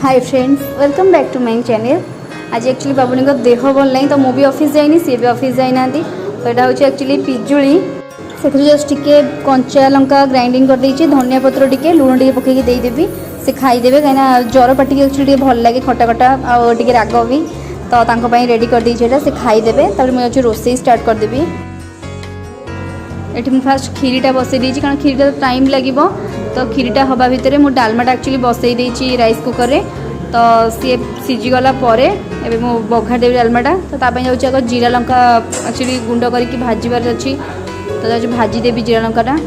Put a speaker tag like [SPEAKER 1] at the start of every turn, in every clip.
[SPEAKER 1] Hi friends, welcome back to my channel. आज actually Babuni को देह भल नहीं तो मु भी ऑफिस जाइनी, सी भी ऑफिस जाइना। तो यहाँ हूँ एक्चुअली पिजुली से जस्ट टिके कंचा लंका ग्राइंडिंग कर देछि, धनिया पत्र टिके लुण टिके पकेकी देदेवी, से खाईदेवे। कहीं ज्वर पाटी एक्चुअली भल लगे खटा खटा आउ टिके राग भी, तो तांको रेडी कर देछि से खाईदेवे। तब मुझे रोसे स्टार्ट करदेवी। ये फास्ट खीरीटा बसई देछि कारण खीरीटा टाइम लगे, तो खीरीटा हवा भितर मु डालमाटा एक्चुअली बसई देछि राइस कुकर रे। तो सी सीझीगला एबे मु बघार देवी डालमाटा। तो तापाई जाऊँगी आगे जीरा लंका एक्चुअली गुंड करके भाजबार अच्छी, तो जाऊँगी भाजी देवी जीरा लंकाटा।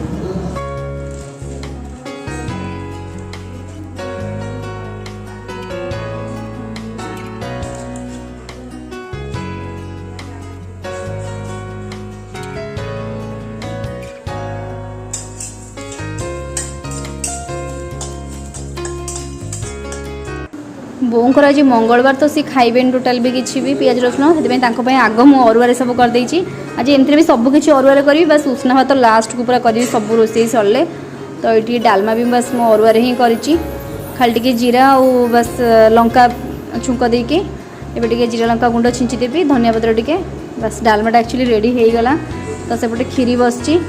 [SPEAKER 1] बोंकर आज मंगलवार तो सी खाइबे टोटाल भी किसी भी पियाज रसुण, से आग मु अरुआ सब कर देछि। आज एमती भी सब किसी अरुआ करी, बस उष्णा भात लास्ट को पूरा करी सब रोसे सरले। तो ये डालमा भी बस मु अरुआ ही करी, खाली टिके जीरा और बस लंका छुंक देके एबे टिके जीरा लंका गुंड छिंची देवी, धनिया पत्र टिके, बस डालमाटा एक्चुअली रेडी हो गला। तो सेपटे खीरी बसची।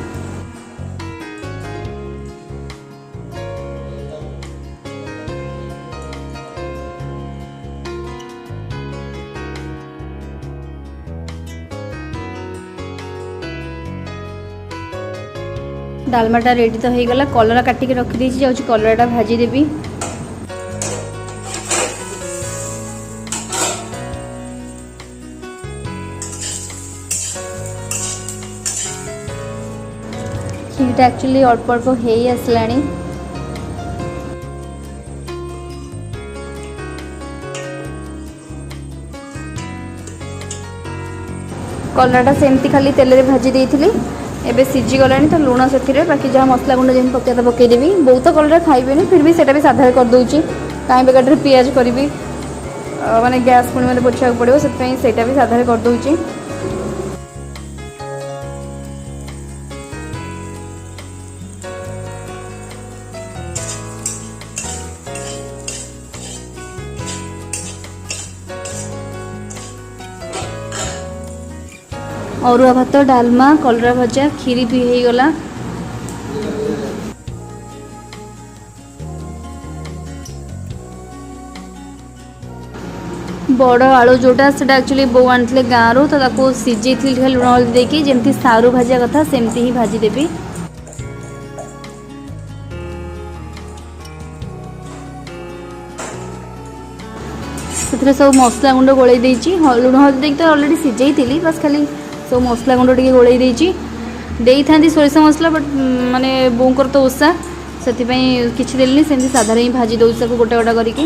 [SPEAKER 1] डालमाटा रेडी तो हो गला। कलरा काटिक रखी जाऊँ कलराटा भाजी देवी। खीरटा एक्चुअली अल्प अल्प हो आसलानी। कलराटा सेमती खाली तेल में भाजी देती, एबे सीझी गलानी। तो लुण से बाकी जहाँ मसला गुंड जमी पकड़ा पकईदेवी। बहुत तो कलर खाइबेनी, फिर भी सेटा भी साधारे कर दूची। कहीं बेकार पियाज करी माने गैस पुणी मतलब पोछा पड़ो, से भी साधारे कर दूची। अरुआ भात, डालमा, कलरा भजा, खीरी भी हो गला। बड़ आलू जोटा से एक्चुअली बो आनी गाँव, तो सीझे लुण हल्दी देकी जमी सारू भाजा कथा सेमती ही भाजी देवी। सब मसला गुंड गोल लुण हल्दी देकी तो ऑलरेडी सीझे थी, बस खाली सब मसला गुंड टे गोल दे था सोरिष मसला, बट माने बोंकर तो ओषा से किसी देली सेमती साधारण ही भाजी दौर गोटा गोटा करके।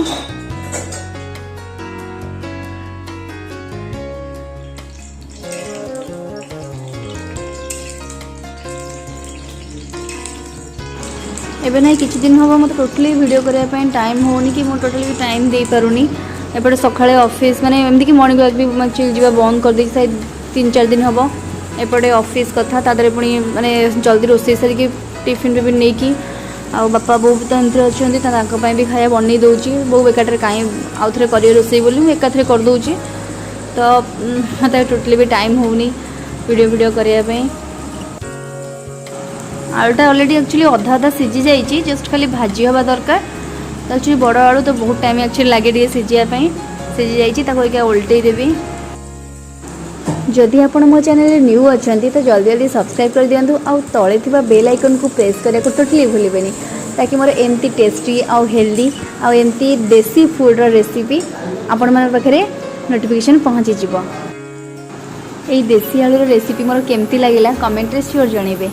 [SPEAKER 1] एबे ना किसी दिन हम मतलब टोटली वीडियो करने टाइम होनी कि मुझे टोटली टाइम दे पारुनी। एपटे सकाळे ऑफिस माने एमती कि मॉर्निंग वॉक भी चिल जा बंद कर दी, शायद 3-4 दिन हम। एपटे ऑफिस कथा तादरे पुणी माने जल्दी रोसे सारिकी टिफिन भी नहीं कि बापा बो भी तो एमती अच्छा भी खाया बन दूची। बो एकाठे कहीं आउ थे कर रोसे बोली एकाथरे कर दूची। तो मत टोटली भी टाइम होनी वीडियो करने। आलूटा ऑलरेडी एक्चुअली अधा अधा सीझी जाइए, जस्ट खाली भाजी हवा दरकार। तो एक्चुअली बड़ आलू तो बहुत टाइम एक्चुअली लगे टे सीझापी, सीझी जाइए उल्टे देवी। जदि आपण मो चैनल न्यू अच्छा तो जल्दी जल्दी सब्सक्राइब कर दिंतु, आउ तले थिबा बेल आइकन को प्रेस करने को टोटली भूलें, ताकि मोर एमती टेस्टी आउ हेल्दी आउ एमती देसी फूड रेसिपी आपण मन पाखे नोटिफिकेशन पहुँची जीवो। एई देसी आलूर रेसिपी मोर केमती लागिला कमेंट रे श्योर जणेबे।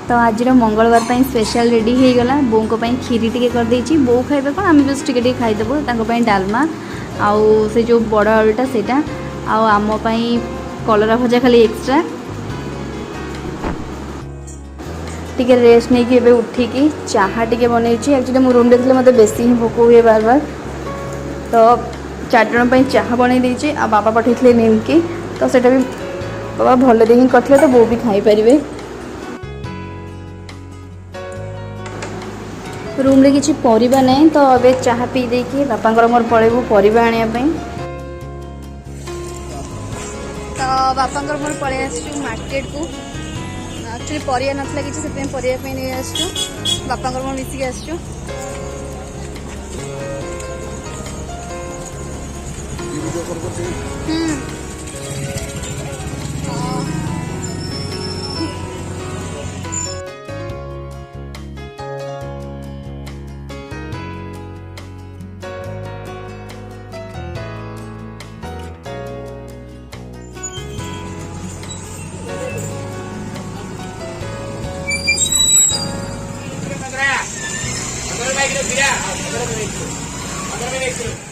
[SPEAKER 1] तो आज मंगलवार स्पेशल रेडी हो गला। बो को खीरी टिके कर देछि, बो खाइबे कोन आम जस्ट टिके टिके खाइदेबो। ताको डालमा आउ से जो बड़ आलूटा सेटा आउ आम कलरा भजा खाली एक्स्ट्रा। टिके रेस्ट नहीं कि उठिकी चाहा टिके बनई। एक्चुअली मो रूम रे मत बेसी ही भोक हुए बार बार, तो 4 जन चाहा बनई देछि। आ बाबा पठेइथले निमकी, तो सेटा भी बाबा भल दे करथिले, तो बो भी खाई परिबे। रूम रे किसी परिबा नहीं तो अबे चाहा पी देकी बापांकर मोर पळेबू परिबा आनिया पई। तो बापांकर मोर पळे आसछु मार्केट को एक्चुअली परिया नथला किसी से परिया पे नहीं आसछु बापांकर मोर मिसी के आसछु।
[SPEAKER 2] Andar baik,